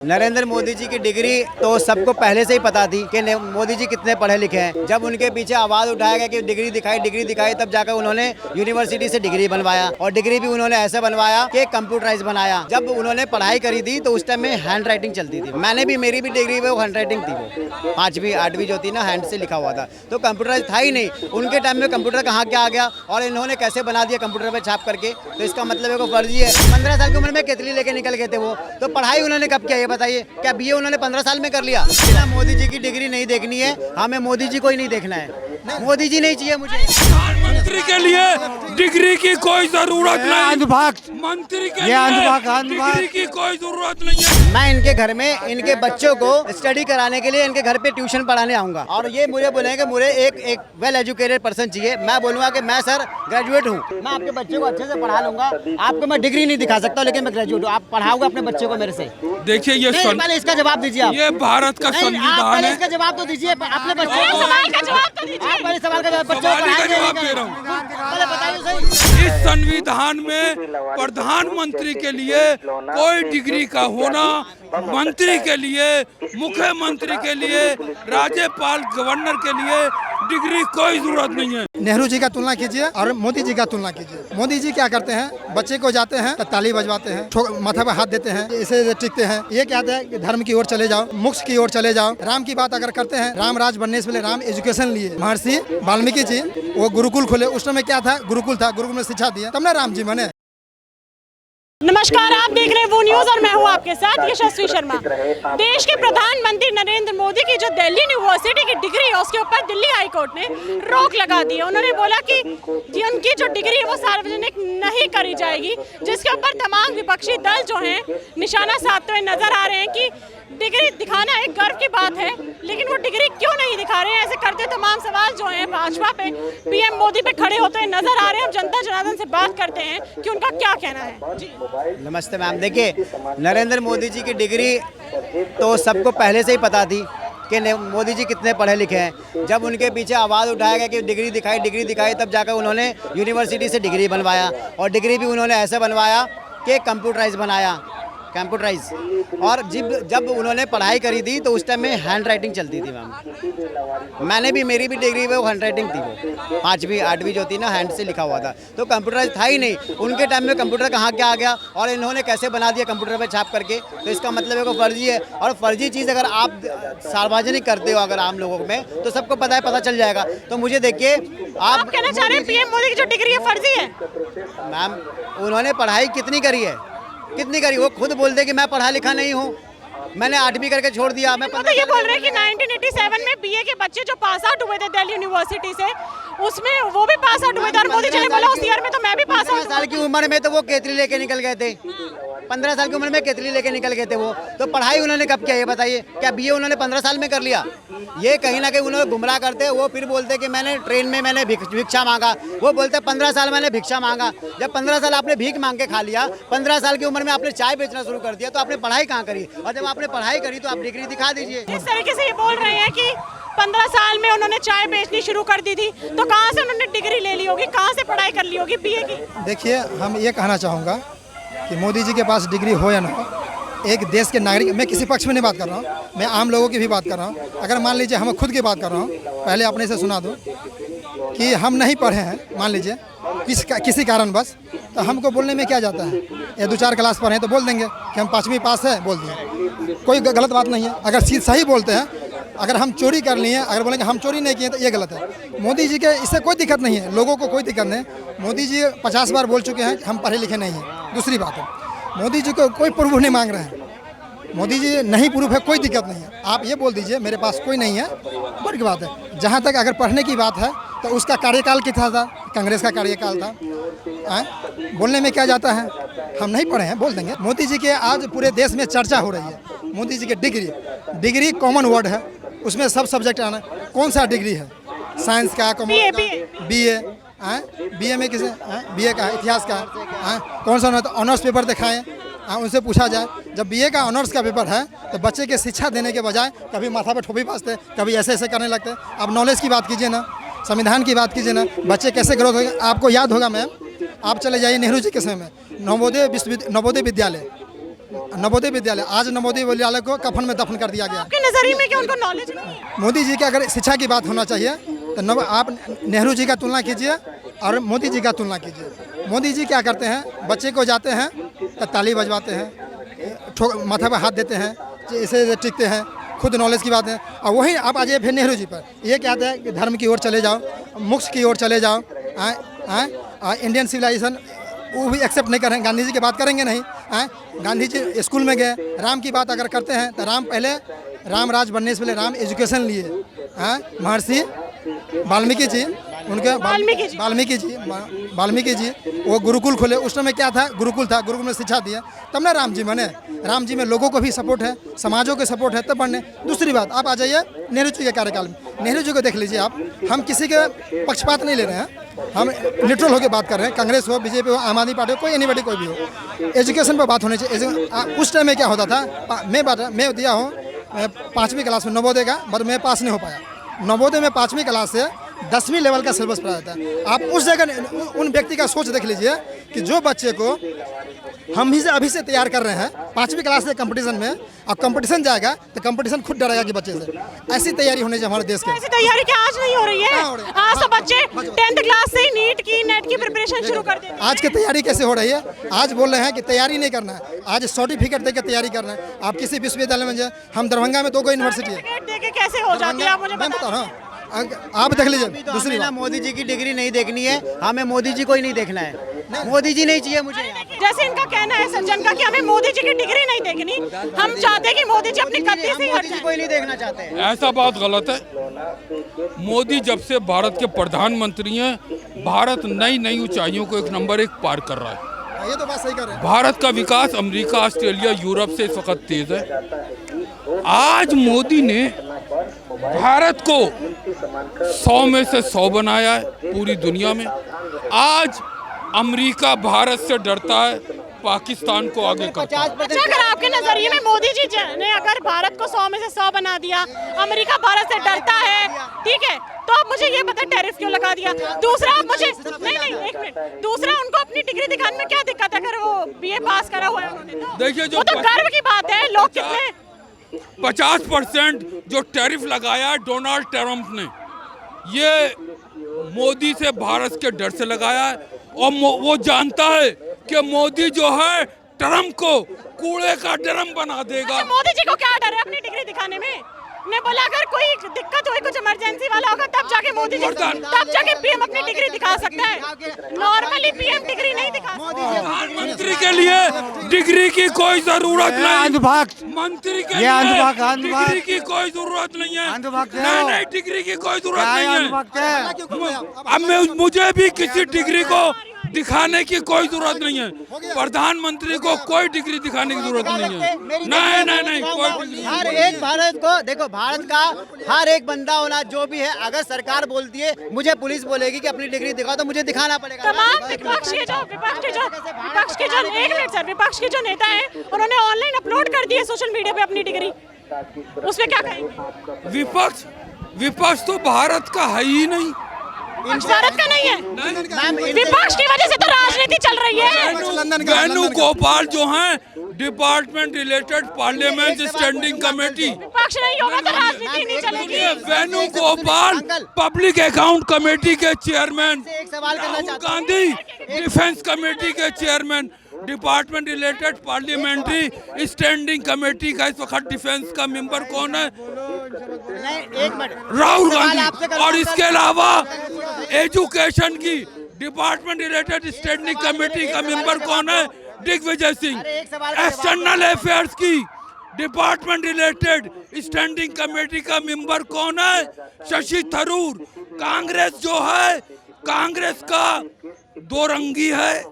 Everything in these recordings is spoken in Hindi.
नरेंद्र मोदी जी की डिग्री तो सबको पहले से ही पता थी कि मोदी जी कितने पढ़े लिखे हैं। जब उनके पीछे आवाज उठाया गया कि डिग्री दिखाई तब जाकर उन्होंने यूनिवर्सिटी से डिग्री बनवाया और डिग्री भी उन्होंने ऐसे बनवाया कि कंप्यूटराइज बनाया। जब उन्होंने पढ़ाई करी थी तो उस टाइम में हैंड राइटिंग चलती थी। मैंने भी मेरी भी डिग्री वो हैंड राइटिंग थी, वो 5वीं 8वीं जो थी ना हैंड से लिखा हुआ था, तो कंप्यूटराइज था ही नहीं। उनके टाइम में कंप्यूटर कहाँ क्या आ गया और इन्होंने कैसे बना दिया कंप्यूटर पे छाप करके, तो इसका मतलब है वो फर्जी है। 15 साल की उम्र में केतली लेके निकल गए थे वो, तो पढ़ाई उन्होंने कब किया ये बताइए? क्या बीए उन्होंने 15 साल में कर लिया? मोदी जी की डिग्री नहीं देखनी है हमें, मोदी जी को ही नहीं देखना है, मोदी जी नहीं चाहिए मुझे। प्रधानमंत्री के लिए डिग्री की कोई जरूरत नहीं, मंत्री के लिए डिग्री की कोई जरूरत नहीं है। मैं इनके घर में इनके बच्चों को स्टडी कराने के लिए इनके घर पे ट्यूशन पढ़ाने आऊंगा और ये मुझे बोलेंगे मुझे एक वेल एजुकेटेड पर्सन चाहिए। मैं बोलूंगा कि मैं सर ग्रेजुएट हूँ, मैं आपके बच्चे को अच्छे से पढ़ा लूंगा। आपको मैं डिग्री नहीं दिखा सकता लेकिन मैं ग्रेजुएट हूँ। आप पढ़ाओगे अपने बच्चे को मेरे से? देखिए ये पहले इसका जवाब दीजिए आप। ये भारत का संविधान है। इसका जवाब तो दीजिए अपने बच्चे को। सवाल का जवाब तो दीजिए। आप पहले सवाल का जवाब दे रहा हूँ। इस संविधान में प्रधानमंत्री के लिए कोई डिग्री का होना, मंत्री के लिए, मुख्यमंत्री के लिए, राज्यपाल गवर्नर के लिए डिग्री कोई जरूरत नहीं है। नेहरू जी का तुलना कीजिए और मोदी जी का तुलना कीजिए। मोदी जी क्या करते हैं, बच्चे को जाते हैं तो ताली बजवाते हैं, माथा पर हाथ देते हैं, इसे टिकते हैं। ये कहते हैं कि धर्म की ओर चले जाओ, मोक्ष की ओर चले जाओ। राम की बात अगर करते हैं, राम राज बनने से पहले राम एजुकेशन लिए। महर्षि वाल्मीकि जी वो गुरुकुल खोले, उस समय क्या था, गुरुकुल था, गुरुकुल में शिक्षा दिया, तब ना राम जी बने। नमस्कार, आप देख रहे हैं वो न्यूज और मैं हूं आपके साथ यशस्वी शर्मा। देश के प्रधानमंत्री नरेंद्र मोदी की जो दिल्ली यूनिवर्सिटी की डिग्री है उसके ऊपर दिल्ली हाई कोर्ट ने रोक लगा दी है। उन्होंने बोला कि उनकी जो डिग्री है वो सार्वजनिक नहीं करी जाएगी, जिसके ऊपर तमाम विपक्षी दल जो हैं निशाना साधते हुए नजर आ रहे हैं कि डिग्री दिखाना एक गर्व की बात है, लेकिन वो डिग्री क्यों नहीं दिखा रहे हैं। ऐसे करते तमाम सवाल जो हैं भाजपा पे, पीएम मोदी पे खड़े होते हुए नजर आ रहे हैं। हम जनता जनार्दन से बात करते हैं कि उनका क्या कहना है। जी नमस्ते मैम। देखिए, नरेंद्र मोदी जी की डिग्री तो सबको पहले से ही पता थी कि मोदी जी कितने पढ़े लिखे हैं। जब उनके पीछे आवाज़ उठाया गया कि डिग्री दिखाई तब जाकर उन्होंने यूनिवर्सिटी से डिग्री बनवाया और डिग्री भी उन्होंने ऐसे बनवाया कि कंप्यूटराइज बनाया, कंप्यूटराइज। और जब उन्होंने पढ़ाई करी थी तो उस टाइम में हैंड राइटिंग चलती थी मैम। मैंने भी मेरी भी डिग्री वो हैंड राइटिंग थी, वो 5वीं 8वीं जो थी ना हैंड से लिखा हुआ था, तो कंप्यूटराइज था ही नहीं। उनके टाइम में कंप्यूटर कहाँ क्या आ गया और इन्होंने कैसे बना दिया कंप्यूटर पे छाप करके, तो इसका मतलब है वो फर्जी है। और फर्जी चीज़ अगर आप सार्वजनिक करते हो अगर आम लोगों में, तो सबको पता चल जाएगा। तो मुझे देखिए, आप कहना चाह रहे हैं पीएम मोदी की जो डिग्री है फर्जी है? मैम, उन्होंने पढ़ाई कितनी करी है, कितनी करी? वो खुद बोलते कि मैं पढ़ा लिखा नहीं हूँ, मैंने 8वीं करके छोड़ दिया। मैं तो ये बोल रहे हैं कि 1987 में बीए के बच्चे जो पास आउट हुए थे दिल्ली यूनिवर्सिटी से, उसमें वो भी पास आउट हुए थे और मोदी जी ने बोला उस ईयर में तो मैं भी पास आउट। 15 साल की उम्र में तो वो केतली लेके निकल गए थे, 15 साल की उम्र में केतली लेके निकल गए थे वो, तो पढ़ाई उन्होंने कब किया ये बताइए? क्या बीए उन्होंने 15 साल में कर लिया? ये कहीं ना कहीं उन्होंने गुमराह करते। वो फिर बोलते कि मैंने ट्रेन में मैंने भिक्षा मांगा, वो बोलते 15 साल मैंने भिक्षा मांगा। जब 15 साल आपने भीख मांग के खा लिया, 15 साल की उम्र में आपने चाय बेचना शुरू कर दिया, तो आपने पढ़ाई कहाँ करी? और जब आपने पढ़ाई करी तो आप डिग्री दिखा दीजिए। इस तरीके से ये बोल रहे हैं कि 15 साल में उन्होंने चाय बेचनी शुरू कर दी थी, तो कहाँ से उन्होंने डिग्री ले ली होगी, कहाँ से पढ़ाई कर ली होगी बीए की? देखिए, हम ये कहना चाहूँगा कि मोदी जी के पास डिग्री हो या ना हो, एक देश के नागरिक, मैं किसी पक्ष में नहीं बात कर रहा हूँ, मैं आम लोगों की भी बात कर रहा हूँ। अगर मान लीजिए हम खुद की बात कर रहा हूँ, पहले अपने से सुना दो कि हम नहीं पढ़े हैं, मान लीजिए किसी कारण बस, तो हमको बोलने में क्या जाता है? ये 2-4 क्लास पढ़े हैं तो बोल देंगे कि हम 5वीं पास है, बोल दिए, कोई गलत बात नहीं है। अगर सही बोलते हैं, अगर हम चोरी कर लिए, अगर बोलेंगे हम चोरी नहीं किए तो ये गलत है। मोदी जी के इससे कोई दिक्कत नहीं है, लोगों को कोई दिक्कत नहीं। मोदी जी 50 बार बोल चुके हैं हम पढ़े लिखे नहीं हैं। दूसरी बात है, मोदी जी को कोई प्रूफ नहीं मांग रहे हैं, मोदी जी नहीं प्रूफ है, कोई दिक्कत नहीं है। आप ये बोल दीजिए मेरे पास कोई नहीं है, बड़ी की बात है। जहाँ तक अगर पढ़ने की बात है तो उसका कार्यकाल कितना था? कांग्रेस का कार्यकाल था। बोलने में क्या जाता है? हम नहीं पढ़े हैं, बोल देंगे। मोदी जी के आज पूरे देश में चर्चा हो रही है। मोदी जी की डिग्री कॉमन वर्ड है, उसमें सब सब्जेक्ट आना। कौन सा डिग्री है? साइंस का, कॉमर्स का, बीए में किसे बीए का, इतिहास का, कौन सा ऑनर्स पेपर दिखाएं, उनसे पूछा जाए। जब बीए का ऑनर्स का पेपर है तो बच्चे के शिक्षा देने के बजाय कभी माथा पे ठोपी बांधते, कभी ऐसे करने लगते। अब नॉलेज की बात कीजिए ना, संविधान की बात कीजिए ना, बच्चे कैसे ग्रोथ होंगे। आपको याद होगा मैम, आप चले जाइए नेहरू जी के समय में नवोदय विद्यालय, नवोदय विद्यालय, आज नवोदय विद्यालय को कफन में दफन कर दिया गया। आपके नजरिए में क्या उनको नॉलेज नहीं है? मोदी जी की अगर शिक्षा की बात होना चाहिए तो आप नेहरू जी का तुलना कीजिए और मोदी जी का तुलना कीजिए। मोदी जी क्या करते हैं, बच्चे को जाते हैं तो ताली बजवाते हैं, माथा पर हाथ देते हैं, ऐसे टिकते हैं, खुद नॉलेज की बात है। और वही आप आ जाइए फिर नेहरू जी पर, ये कहते हैं कि धर्म की ओर चले जाओ, मोक्ष की ओर चले जाओ। इंडियन सिविलाइजेशन वो भी एक्सेप्ट नहीं कर रहे हैं, गांधी जी की बात करेंगे नहीं। गांधी जी स्कूल में गए, राम की बात अगर करते हैं तो राम पहले राम राज बनने से पहले राम एजुकेशन लिए। महर्षि वाल्मीकि जी, उनके वाल्मीकि जी वो गुरुकुल खोले। उस समय क्या था, गुरुकुल था, गुरुकुल में शिक्षा दिया, तब ना राम जी बने। राम जी में लोगों को भी सपोर्ट है, समाजों के सपोर्ट है, तब बनने। दूसरी बात, आप आ जाइए नेहरू जी के कार्यकाल में, नेहरू जी को देख लीजिए आप। हम किसी के पक्षपात नहीं ले रहे हैं, हम न्यूट्रल होकर बात कर रहे हैं। कांग्रेस हो, बीजेपी हो, आम आदमी पार्टी हो, कोई एनीबॉडी कोई भी हो, एजुकेशन पर बात होनी चाहिए। उस टाइम में क्या होता था, मैं दिया हूँ 5वीं क्लास में नवोदय का, बट मैं पास नहीं हो पाया। नवोदय में 5वीं क्लास से 10वीं लेवल का सिलेबस पढ़ाया जाता है। आप उस जगह उन व्यक्ति का सोच देख लीजिए कि जो बच्चे को हम ही से अभी से तैयार कर रहे हैं 5वीं क्लास से कंपटीशन में, अब कंपटीशन जाएगा तो कंपटीशन खुद डरेगा कि बच्चे से। ऐसी तैयारी होनी चाहिए हमारे देश के। ऐसी तैयारी क्या आज नहीं हो रही है? आज तो बच्चे 10th क्लास से ही नीट की, नेट की प्रिपरेशन शुरू कर देते हैं। आज की तैयारी कैसे हो रही है? आज बोल रहे हैं कि तैयारी नहीं करना है, आज सर्टिफिकेट देकर तैयारी करना है। आप किसी विश्वविद्यालय में जाए, हम दरभंगा में 2 यूनिवर्सिटी है, देके कैसे हो जाती है आप मुझे मैं बता रहा हूँ, आप देख लीजिए। दूसरी ना बात, मोदी जी की डिग्री नहीं देखनी है, हमें मोदी जी को ही नहीं देखना है, मोदी जी नहीं चाहिए मुझे। जैसे इनका कहना है सज्जन का कि हमें मोदी जी की डिग्री नहीं देखनी, हम चाहते हैं कि मोदी जी अपनी गद्दी से ही हट मोदी जी को ही नहीं देखना चाहते हैं। ऐसा बात गलत है। मोदी जब से भारत के प्रधानमंत्री हैं, भारत नई नई ऊंचाइयों को 1 नंबर 1 पार कर रहा है। ये तो बात सही कर रहे हैं। भारत का विकास अमेरिका, ऑस्ट्रेलिया, यूरोप से इस वक्त तेज है। आज मोदी ने भारत को 100 में से 100 बनाया है पूरी दुनिया में। आज अमेरिका भारत से डरता है, पाकिस्तान को आगे करता है। अच्छा, अगर आपके नजरिए में मोदी जी ने अगर भारत को 100 में से 100 बना दिया, अमेरिका भारत से डरता है, ठीक है, तो आप मुझे ये पता टैरिफ क्यों लगा दिया? दूसरा आप मुझे नहीं 1 मिनट, दूसरा उनको अपनी डिग्री दिखाने में क्या दिक्कत है? अगर वो BA पास करा हुआ है उन्होंने, तो देखिए जो वो तो गर्व की बात है। लोग कितने 50% जो टैरिफ लगाया डोनाल्ड ट्रंप ने, ये मोदी से भारत के डर से लगाया है। और वो जानता है कि मोदी जो है ट्रंप को कूड़े का ड्रम बना देगा। अच्छा, मोदी जी को क्या डर है अपनी डिग्री दिखाने में? ने बोला अगर कोई दिक्कत हुई, कुछ इमरजेंसी वाला होगा, तब जाके मोदी जी, तब जाके PM अपनी डिग्री दिखा सकता है। नॉर्मली PM डिग्री नहीं दिखा सकता। प्रधानमंत्री के लिए डिग्री की कोई जरूरत नहीं, मंत्री के लिए डिग्री की कोई जरूरत नहीं है, नहीं डिग्री की कोई जरूरत नहीं है। अब मुझे भी किसी डिग्री को दिखाने की कोई जरूरत नहीं है, प्रधानमंत्री को कोई डिग्री दिखाने की जरूरत नहीं है। नहीं कोई। हर एक भारत को देखो, भारत का हर एक बंदा होना जो भी है, अगर सरकार बोलती है मुझे पुलिस बोलेगी कि अपनी डिग्री दिखाओ, तो मुझे दिखाना पड़ेगा। तमाम विपक्ष के जो एक मिनट सर, विपक्ष के जो नेता हैं उन्होंने ऑनलाइन अपलोड कर दी है सोशल मीडिया पे अपनी डिग्री, उसमें क्या कहेंगे? विपक्ष तो भारत का है ही नहीं, भारत का नहीं है। विपक्ष की वजह से तो राजनीति चल रही है। वेणुगोपाल जो हैं department related parliament standing committee, विपक्ष नहीं होगा तो राजनीति नहीं चलेगी। वेणुगोपाल पब्लिक अकाउंट कमेटी के chairman, Rahul Gandhi defence committee के chairman, department related parliamentary standing committee का इस वक्त डिफेंस का मेंबर कौन है? राहुल गांधी। और इसके अलावा एजुकेशन की डिपार्टमेंट रिलेटेड स्टैंडिंग कमेटी का मेंबर कौन है? दिग्विजय सिंह। एक्सटर्नल अफेयर्स की डिपार्टमेंट रिलेटेड स्टैंडिंग कमेटी का मेंबर कौन है? शशि थरूर। कांग्रेस जो है, कांग्रेस का 2 रंगी है,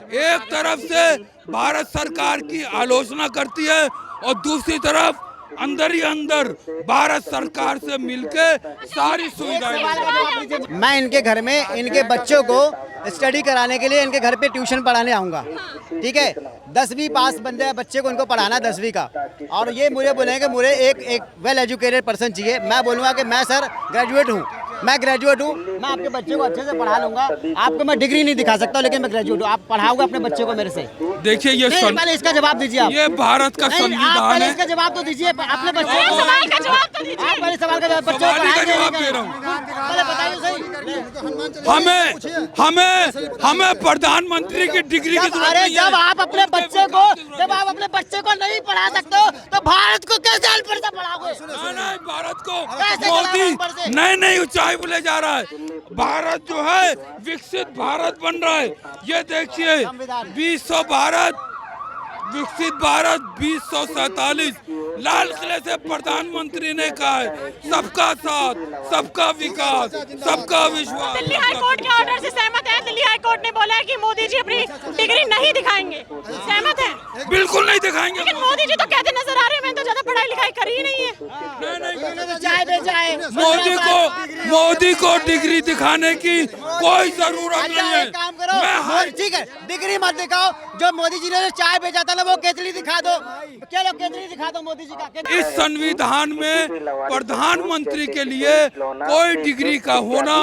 एक तरफ से भारत सरकार की आलोचना करती है और दूसरी तरफ अंदर ही अंदर भारत सरकार से मिलके सारी सुविधाएं। मैं इनके घर में इनके बच्चों को स्टडी कराने के लिए इनके घर पे ट्यूशन पढ़ाने आऊँगा, ठीक है। 10वीं पास बंदे बच्चे को इनको पढ़ाना 10वीं का, और ये मुझे बोलेंगे मुझे एक वेल एजुकेटेड पर्सन चाहिए। मैं बोलूँगा कि मैं सर ग्रेजुएट हूँ, मैं ग्रेजुएट हूँ, मैं आपके बच्चे को अच्छे से पढ़ा लूंगा। आपको मैं डिग्री नहीं दिखा सकता, लेकिन मैं ग्रेजुएट हूँ। आप पढ़ाओगे अपने बच्चे को मेरे से? देखिए ये पहले इसका जवाब दीजिए आप। ये भारत का नहीं, आप संविधान पहले है। इसका जवाब तो दीजिए अपने बच्चे मेरे को। सवाल का जवाब तो दीजिए। आप पहले सवाल का जवाब, बच्चे को सवाल का पढ़ाएंगे जवाब नहीं दे रहा हूँ। पहले बताइए सही। हमें प्रधानमंत्री की डिग्री की जरूरत अरे नहीं है। जब आप अपने बच्चे को नहीं पढ़ा सकते हो तो भारत को कैसे अनपढ़ से पढ़ाओगे? नहीं, भारत को कैसे मोदी चलाओगे ऊपर से? नई नई ऊंचाई पे ले जा रहा है। भारत जो है विकसित भारत बन रहा है। ये देखिए 2000 भारत विकसित भारत 2047 लाल किले से प्रधानमंत्री ने कहा है सबका साथ, सबका विकास, सबका विश्वास। दिल्ली हाईकोर्ट के ऑर्डर से सहमत है? दिल्ली हाईकोर्ट ने बोला है कि मोदी जी अपनी डिग्री नहीं दिखाएंगे, सहमत हैं? बिल्कुल नहीं दिखाएंगे। लेकिन मोदी जी तो कहते नजर आ रहे हैं मैंने तो ज्यादा पढ़ाई लिखाई करी ही नहीं है। चाय बेचाए मोदी को डिग्री दिखाने की कोई जरूरत नहीं है। काम करो, ठीक है डिग्री मत दिखाओ। जो मोदी जी ने जो चाय बेचा था ना वो केतली दिखा दो। चलो केतली दिखा दो मोदी जी का। इस संविधान में प्रधानमंत्री के लिए कोई डिग्री का होना,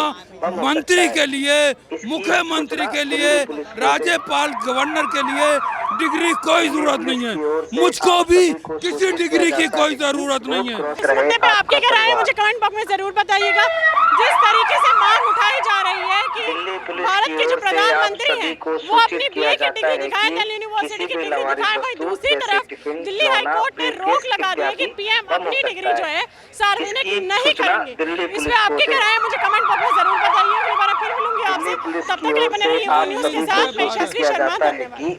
मंत्री के लिए, मुख्यमंत्री के लिए, राज्यपाल गवर्नर के लिए डिग्री कोई जरूरत नहीं है। मुझको भी किसी डिग्री की कोई जरूरत नहीं है। इस मुद्दे पे आपकी क्या राय है मुझे कमेंट बॉक्स में जरूर बताइएगा। जिस तरीके से मांग उठाई जा रही है कि भारत के जो प्रधानमंत्री हैं वो अपनी बीए की डिग्री दिखाएं, दिल्ली यूनिवर्सिटी की डिग्री दिखाएं, वहीं दूसरी तरफ दिल्ली हाईकोर्ट ने रोक लगा दी है कि पीएम अपनी डिग्री जो है सार्वजनिक नहीं करेंगे। इसमें आपकी क्या राय है मुझे कमेंट बॉक्स में जरूर बताइए। अगली बार फिर मिलूंगी आपसे, तब तक के लिए बने रहिए वो न्यूज़ के साथ। मैं यशस्वी शर्मा, धन्यवाद।